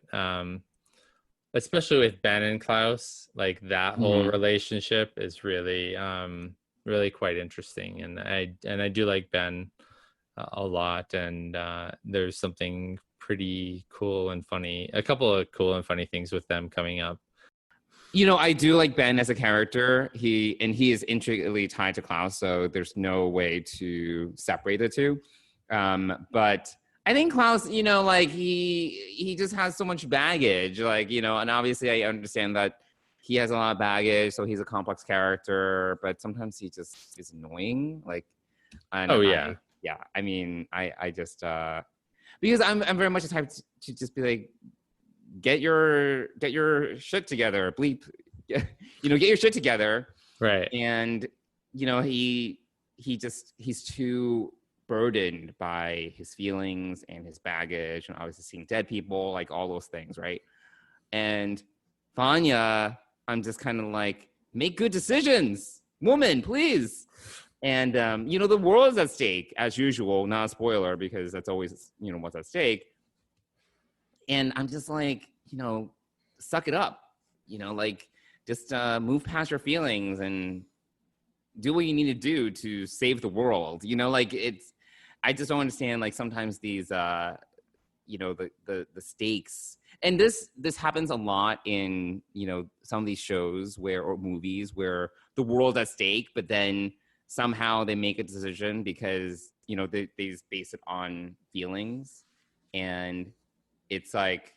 especially with Ben and Klaus, like that whole relationship is really really quite interesting, and I do like Ben a lot, and there's something pretty cool and funny, a couple of cool and funny things with them coming up. I do like Ben as a character. He is intricately tied to Klaus, so there's no way to separate the two. But I think Klaus, like he just has so much baggage, and obviously I understand that he has a lot of baggage, so he's a complex character, but sometimes he just is annoying. I mean, I just because I'm very much the type to just be like, get your shit together, bleep, get your shit together, right? And he's too burdened by his feelings and his baggage, and obviously seeing dead people, like all those things, right? And Vanya, I'm just kind of like, make good decisions, woman, please. And the world is at stake as usual. Not a spoiler because that's always what's at stake. And I'm just like, suck it up, just move past your feelings and do what you need to do to save the world. I just don't understand, like, sometimes these, the stakes. And this happens a lot in, some of these shows or movies where the world's at stake, but then somehow they make a decision because, they base it on feelings. And it's like,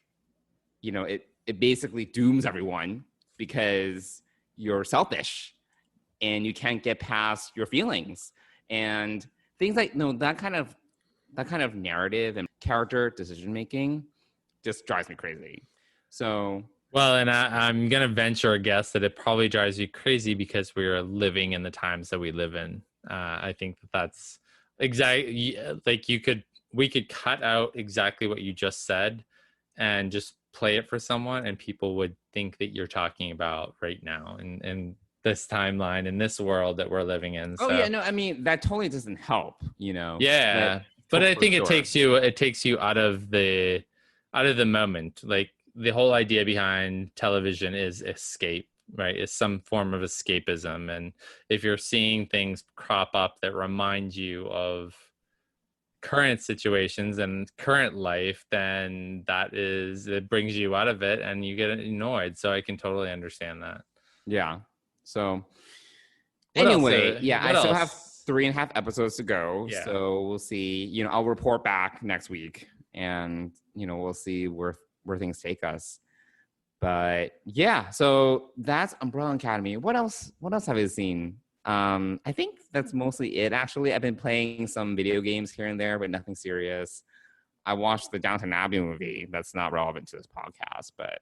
it basically dooms everyone because you're selfish. and you can't get past your feelings and things like that kind of narrative and character decision making just drives me crazy. So Well, and I'm going to venture a guess that it probably drives you crazy because we are living in the times that we live in. I think that's exactly like we could cut out exactly what you just said and just play it for someone, and people would think that you're talking about right now and this timeline in this world that we're living in. So, I mean, that totally doesn't help, yeah, but I think sure. it takes you out of the moment. Like, the whole idea behind television is escape, right? It's some form of escapism. And if you're seeing things crop up that remind you of current situations and current life, then it brings you out of it and you get annoyed. So I can totally understand that. Yeah. So What anyway, else? I still have 3.5 episodes to go. Yeah. So we'll see, I'll report back next week and, we'll see where things take us. But yeah, so that's Umbrella Academy. What else have you seen? I think that's mostly it, actually. I've been playing some video games here and there, but nothing serious. I watched the Downton Abbey movie. That's not relevant to this podcast, but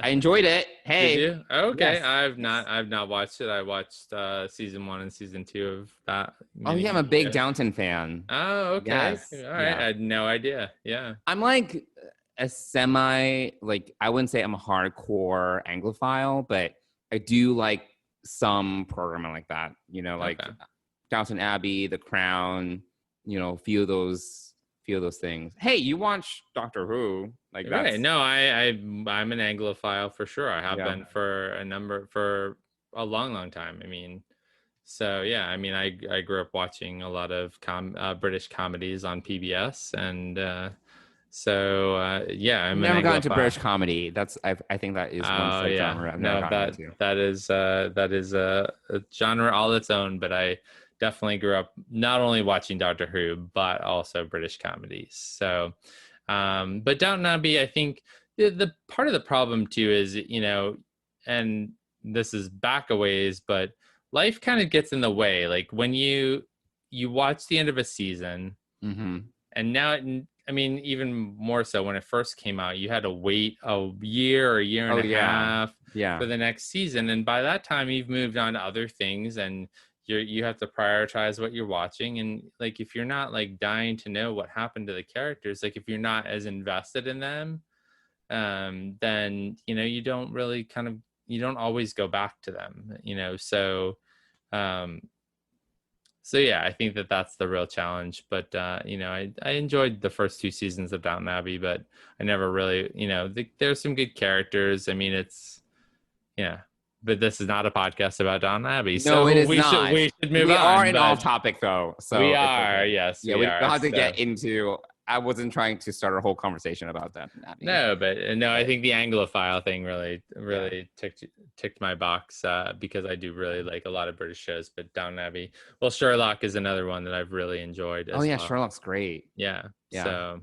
I enjoyed it. Hey. Did you? Okay. Yes. I've not watched it. I watched season 1 and season 2 of that. Oh yeah, I'm a big Downton fan. Oh, okay. Yes. All right. Yeah. I had no idea. Yeah. I'm like a semi, like, I wouldn't say I'm a hardcore Anglophile, but I do like some programming like that, like Okay. Downton Abbey, The Crown, few of those things. Hey, you watch Doctor Who? Like, that's Right. No, I'm an Anglophile for sure. I have been for a long time. I mean, so yeah, I mean, I grew up watching a lot of British comedies on PBS, and yeah, I'm never an got into Anglophile. British comedy. That's I think that is one subgenre I've never gotten into. That is a genre all its own. But I definitely grew up not only watching Doctor Who but also British comedies. So, but Downton Abbey, I think the part of the problem too is, and this is back a ways, but life kind of gets in the way. Like, when you watch the end of a season, Mm-hmm. and now I mean, even more so when it first came out, you had to wait a year or a year and a half for the next season. And by that time, you've moved on to other things, and you have to prioritize what you're watching. And like, if you're not like dying to know what happened to the characters, like if you're not as invested in them, then, you don't really you don't always go back to them, So yeah, I think that's the real challenge. But I enjoyed the first 2 seasons of Downton Abbey, but I never really, there's some good characters. I mean, but this is not a podcast about Downton Abbey. No, so it is we not. should move on. We are in off topic though, so we it's are. okay. Yes, yeah, we don't have to So- get into. I wasn't trying to start a whole conversation about that. No, but I think the Anglophile thing really ticked my box, because I do really like a lot of British shows. But Downton Abbey, well, Sherlock is another one that I've really enjoyed. Oh yeah, well. Sherlock's great. Yeah. Yeah.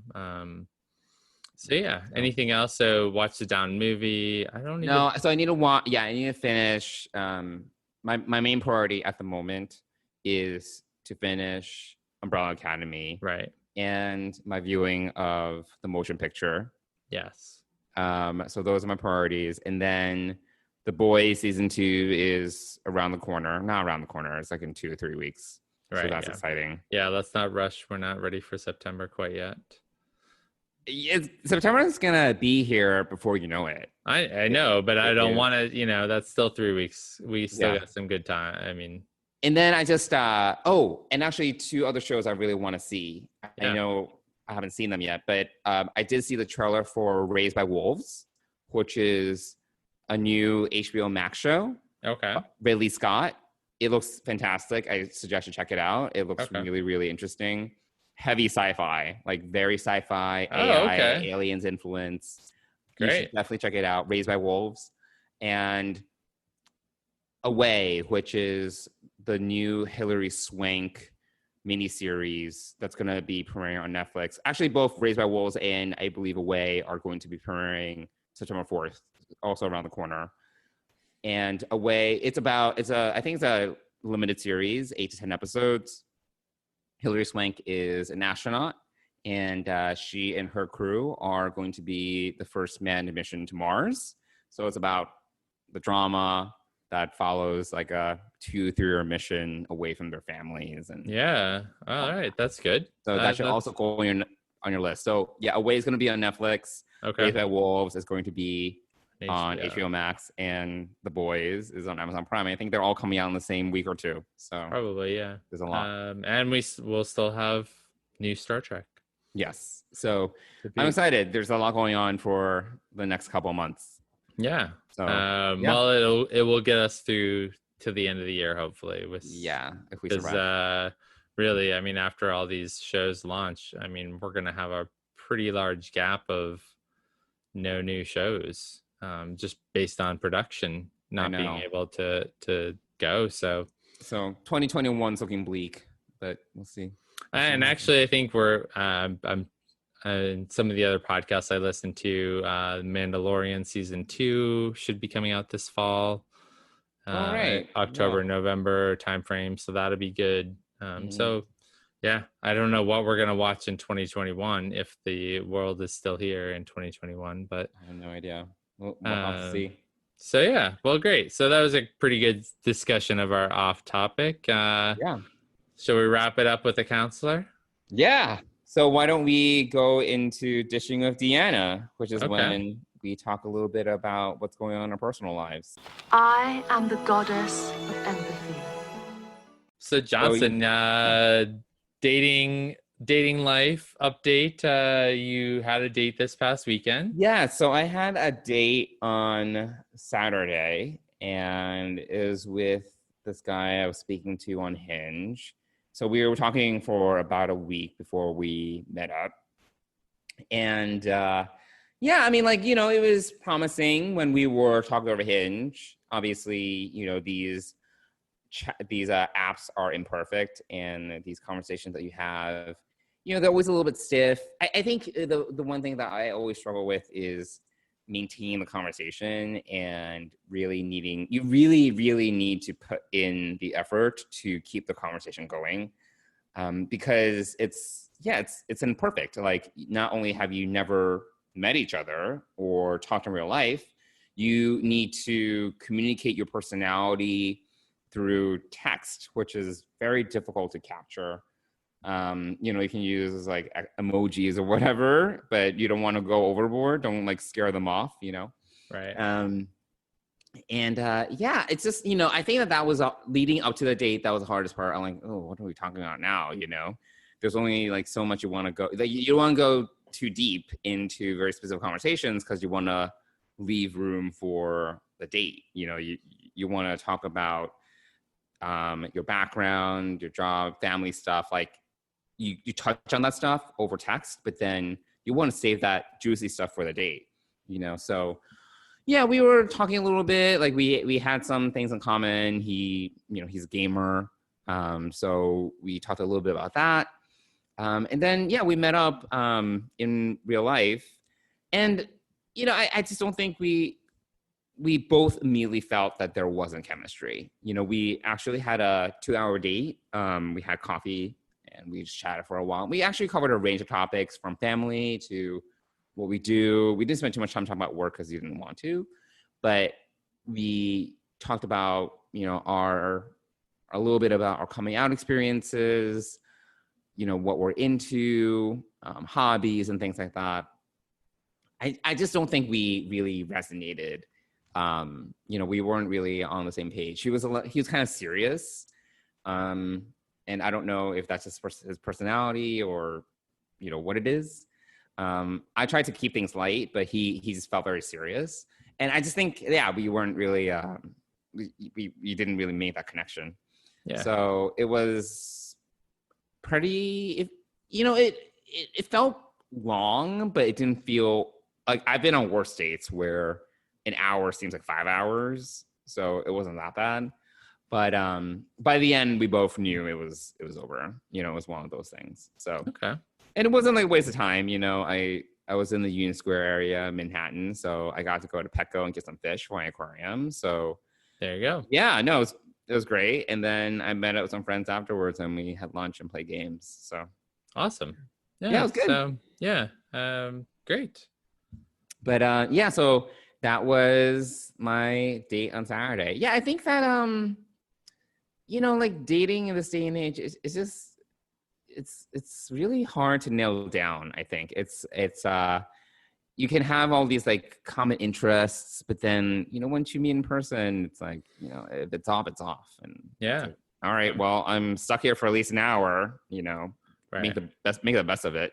So yeah. Anything else? So watch the Down movie. I don't No, so I need to watch. Yeah, I need to finish. My main priority at the moment is to finish Umbrella Academy, Right. and my viewing of the motion picture. Yes. So those are my priorities. And then The Boys season 2 is around the corner. Not around the corner. It's like in 2 or 3 weeks. Right. So that's exciting. Yeah. Let's not rush. We're not ready for September quite yet. September is going to be here before you know it. I know, but I don't want to, that's still 3 weeks. We still got some good time. I mean, and then I just, and actually 2 other shows I really want to see. I know I haven't seen them yet, but I did see the trailer for Raised by Wolves, which is a new HBO Max show. Okay. Ridley Scott. It looks fantastic. I suggest you check it out. It looks really, really interesting. Heavy sci-fi, like very sci-fi, AI, aliens influence. Great. You should definitely check it out. Raised by Wolves. And Away, which is the new Hilary Swank miniseries that's going to be premiering on Netflix. Actually, both Raised by Wolves and I believe Away are going to be premiering September 4th, also around the corner. And Away, I think it's a limited series, 8 to 10 episodes. Hilary Swank is an astronaut, and she and her crew are going to be the first manned mission to Mars. So it's about the drama that follows like a 2-3 year mission away from their families. And Yeah. All right. That's good. so that should also go on your list. So yeah, Away is going to be on Netflix. Okay. Raised by Wolves is going to be on HBO. HBO Max, and The Boys is on Amazon Prime. I think they're all coming out in the same week or two. So Probably, yeah. there's a lot. And will still have new Star Trek. Yes. So I'm excited. There's a lot going on for the next couple of months. Yeah. So well, it will get us through to the end of the year, hopefully. If we survive. Really, I mean, after all these shows launch, I mean, we're gonna have a pretty large gap of no new shows, just based on production not being able to go. So 2021's looking bleak, but we'll see. And actually, I think we're I'm in some of the other podcasts I listen to, Mandalorian season 2 should be coming out this fall. October, November timeframe. So that'll be good. So yeah, I don't know what we're going to watch in 2021 if the world is still here in 2021, but I have no idea. We'll have to see. So yeah, well, great. So that was a pretty good discussion of our off topic. Shall we wrap it up with a counselor? Yeah. So why don't we go into Dishing with Deanna, which is when we talk a little bit about what's going on in our personal lives. I am the goddess of empathy. So Johnson, dating life update. You had a date this past weekend. Yeah, so I had a date on Saturday, and it was with this guy I was speaking to on Hinge. So we were talking for about a week before we met up. And I mean, like, it was promising when we were talking over Hinge. Obviously, these apps are imperfect, and these conversations that you have, they're always a little bit stiff. I think the one thing that I always struggle with is maintaining the conversation, and you really need to put in the effort to keep the conversation going, because it's imperfect. Like, not only have you never met each other or talked in real life, you need to communicate your personality through text, which is very difficult to capture. You can use like emojis or whatever, but you don't want to go overboard. Don't like scare them off, Right. It's just, I think that was leading up to the date. That was the hardest part. I'm like, oh, what are we talking about now? There's only like so much you want to go. Like, you don't want to go too deep into very specific conversations because you want to leave room for the date. You want to talk about your background, your job, family stuff. Like, you touch on that stuff over text, but then you want to save that juicy stuff for the date, So yeah, we were talking a little bit. Like, we had some things in common. He's a gamer, so we talked a little bit about that. And then we met up in real life, and I just don't think we both immediately felt that there wasn't chemistry. We actually had a 2-hour date. We had coffee and we just chatted for a while. We actually covered a range of topics, from family to what we do. We didn't spend too much time talking about work because we didn't want to, but we talked about, a little bit about our coming out experiences, what we're into, hobbies and things like that. I just don't think we really resonated. We weren't really on the same page. He was kind of serious. And I don't know if that's just his personality or, what it is. I tried to keep things light, but he just felt very serious. And I just think, we weren't really, we didn't really make that connection. Yeah. So it was pretty, it felt long, but it didn't feel like, I've been on worse dates where an hour seems like 5 hours. So it wasn't that bad. But by the end, we both knew it was over. It was one of those things. So okay. And it wasn't like a waste of time. I was in the Union Square area, Manhattan, so I got to go to Petco and get some fish for my aquarium. So there you go. Yeah, no, It was great. And then I met up with some friends afterwards, and we had lunch and played games. So Awesome. yeah, it was good. So yeah, great. But yeah, so that was my date on Saturday. Yeah, I think that like dating in this day and age is just it's really hard to nail down. I think it's you can have all these like common interests, but then once you meet in person, it's like if it's off, it's off. And Yeah. like, all right, well, I'm stuck here for at least an hour. Right. Make the best of it.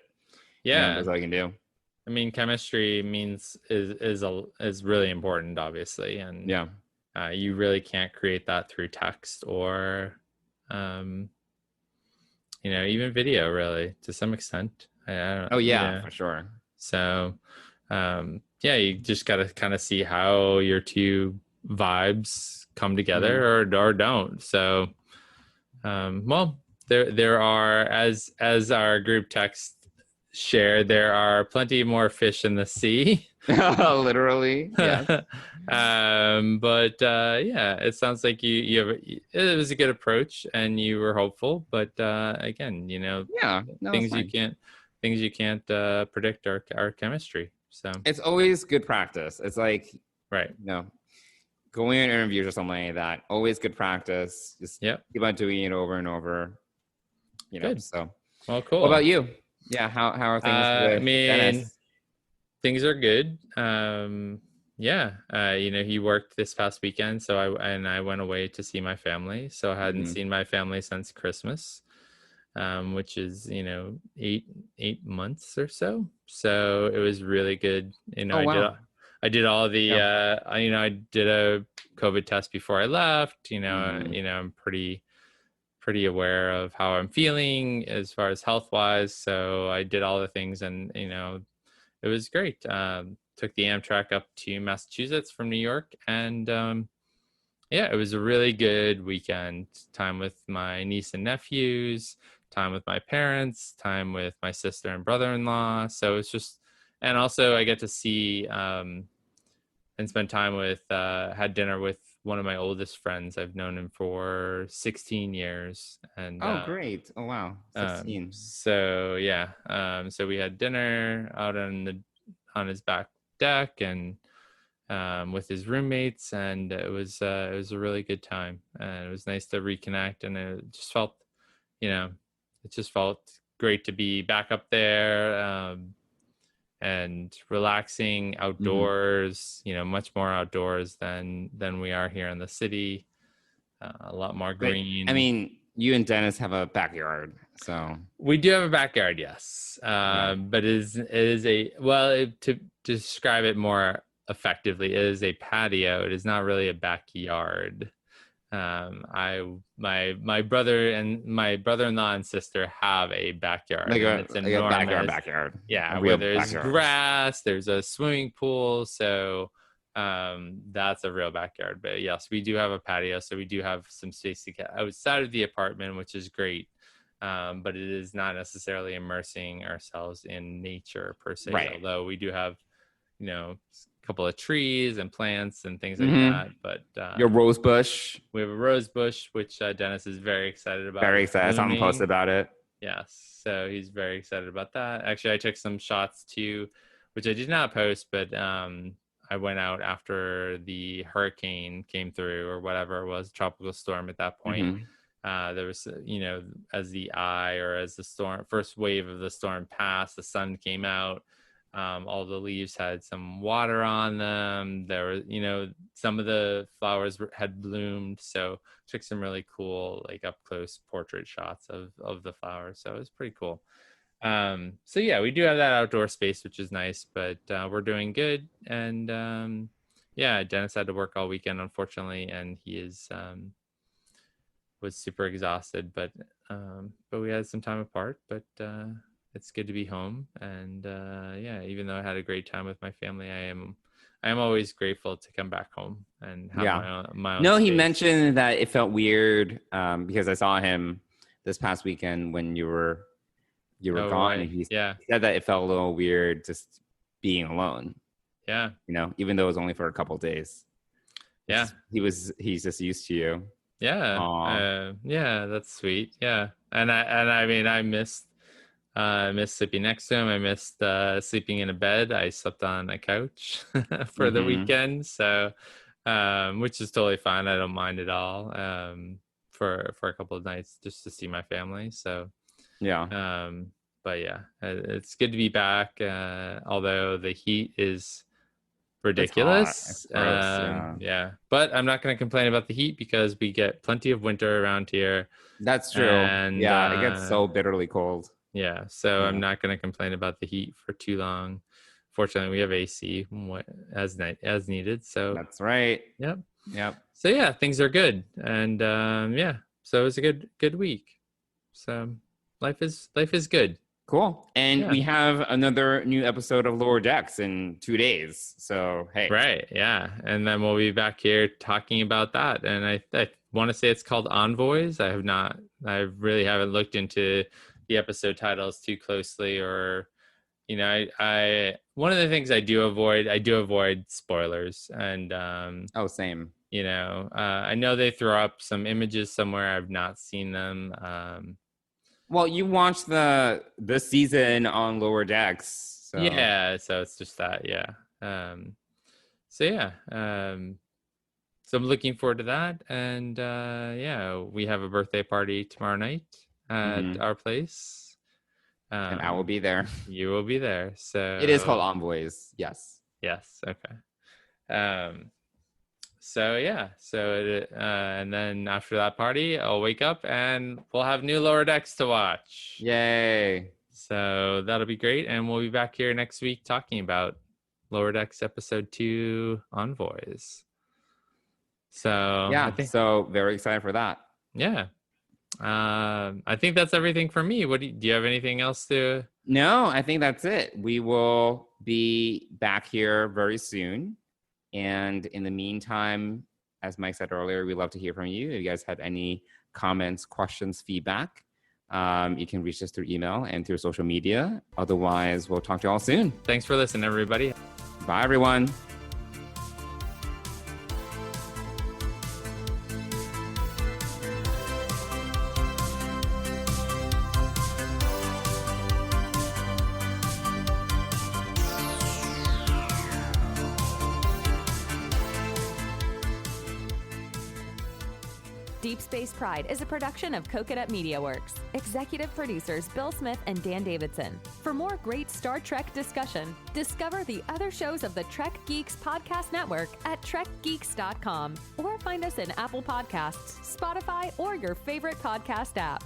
Yeah. That's all I can do. I mean, chemistry is really important, obviously, and Yeah. You really can't create that through text or, even video, really, to some extent. I don't. Oh yeah, for sure. So, you just got to kind of see how your two vibes come together or don't. So, well, there are, as our group text shared, there are plenty more fish in the sea. Literally. Yeah. It sounds like it was a good approach and you were hopeful, but again, things you can't predict are chemistry. So it's always good practice. It's like, right. Going in interviews or something like that, always good practice. Just keep on doing it over and over. Good. So well, cool. What about you? Yeah, how are things with Dennis? Things are good. He worked this past weekend, so I went away to see my family. So I hadn't seen my family since Christmas, which is 8 months or so. So it was really good. I did all the I did a COVID test before I left. I'm pretty aware of how I'm feeling as far as health wise. So I did all the things, and it was great. Took the Amtrak up to Massachusetts from New York, and it was a really good weekend. Time with my niece and nephews, time with my parents, time with my sister and brother-in-law. So it's just, and also I get to see and spend time with, had dinner with one of my oldest friends. I've known him for 16 years. And great. Oh, wow. 16. So we had dinner out on his back deck and with his roommates, and it was a really good time, and it was nice to reconnect, and it just felt great to be back up there and relaxing outdoors, much more outdoors than we are here in the city. A lot more green. I mean, you and Dennis have a backyard, so we do have a backyard, yes. But to describe it more effectively, it is a patio. It is not really a backyard. My brother and my brother-in-law and sister have a backyard. It's a backyard. Yeah, where there's grass, there's a swimming pool, so that's a real backyard. But yes, we do have a patio, so we do have some space to get outside of the apartment, which is great. But it is not necessarily immersing ourselves in nature per se. Right. Although we do have, a couple of trees and plants and things like that. But your rose bush. We have a rose bush, which Dennis is very excited about. Very excited. I saw him post about it. Yes, so he's very excited about that. Actually, I took some shots too, which I did not post, but I went out after the hurricane came through or whatever it was, tropical storm at that point. There was, as the first wave of the storm passed, the sun came out. All the leaves had some water on them. There were, some of the flowers had bloomed. So took some really cool, like up close portrait shots of the flowers. So it was pretty cool. So we do have that outdoor space, which is nice, but we're doing good. And Dennis had to work all weekend, unfortunately, and he was super exhausted, but we had some time apart, but it's good to be home. And even though I had a great time with my family, I am always grateful to come back home and have my own No, space. he mentioned that it felt weird because I saw him this past weekend when you were gone. Right. And he said that it felt a little weird just being alone. Yeah. Even though it was only for a couple of days. Yeah. He's just used to you. Yeah. Aw. Yeah, that's sweet. Yeah. And I mean I missed sleeping next to him. I missed sleeping in a bed. I slept on a couch for the Mhm. weekend. So which is totally fine. I don't mind at all. For a couple of nights just to see my family. So Yeah. but yeah, it's good to be back. Although the heat is It's hot. It's ridiculous. gross. Yeah. Yeah, but I'm not going to complain about the heat because we get plenty of winter around here. That's true. And Yeah, it gets so bitterly cold. yeah, so I'm Yeah. not going to complain about the heat for too long. Fortunately, we have AC as needed. So That's right. yep. Yep. So yeah, things are good, and yeah, so it was a good week. So life is good. Cool. And Yeah. we have another new episode of Lower Decks in 2 days. So, hey. Right, yeah, and then we'll be back here talking about that. And I want to say it's called Envoys. I really haven't looked into the episode titles too closely, or I one of the things I do avoid spoilers. And Oh, same. I know they throw up some images somewhere. I've not seen them. Well, you watched the season on Lower Decks. So. Yeah, so it's just that, yeah. So yeah, so I'm looking forward to that. And yeah, we have a birthday party tomorrow night at our place. And I will be there. You will be there. So It is called Envoys. Yes. Yes. Okay. So yeah. So and then after that party, I'll wake up and we'll have new Lower Decks to watch. Yay. So that'll be great. And we'll be back here next week talking about Lower Decks episode 2, Envoys. So yeah, so very excited for that. Yeah. I think that's everything for me. Do you have anything else to? No, I think that's it. We will be back here very soon. And in the meantime, as Mike said earlier, we'd love to hear from you. If you guys have any comments, questions, feedback, you can reach us through email and through social media. Otherwise, we'll talk to you all soon. Thanks for listening, everybody. Bye, everyone. Deep Space Pride is a production of Coconut Media Works. Executive producers Bill Smith and Dan Davidson. For more great Star Trek discussion, discover the other shows of the Trek Geeks Podcast Network at trekgeeks.com or find us in Apple Podcasts, Spotify, or your favorite podcast app.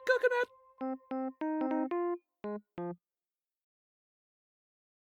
Coconut.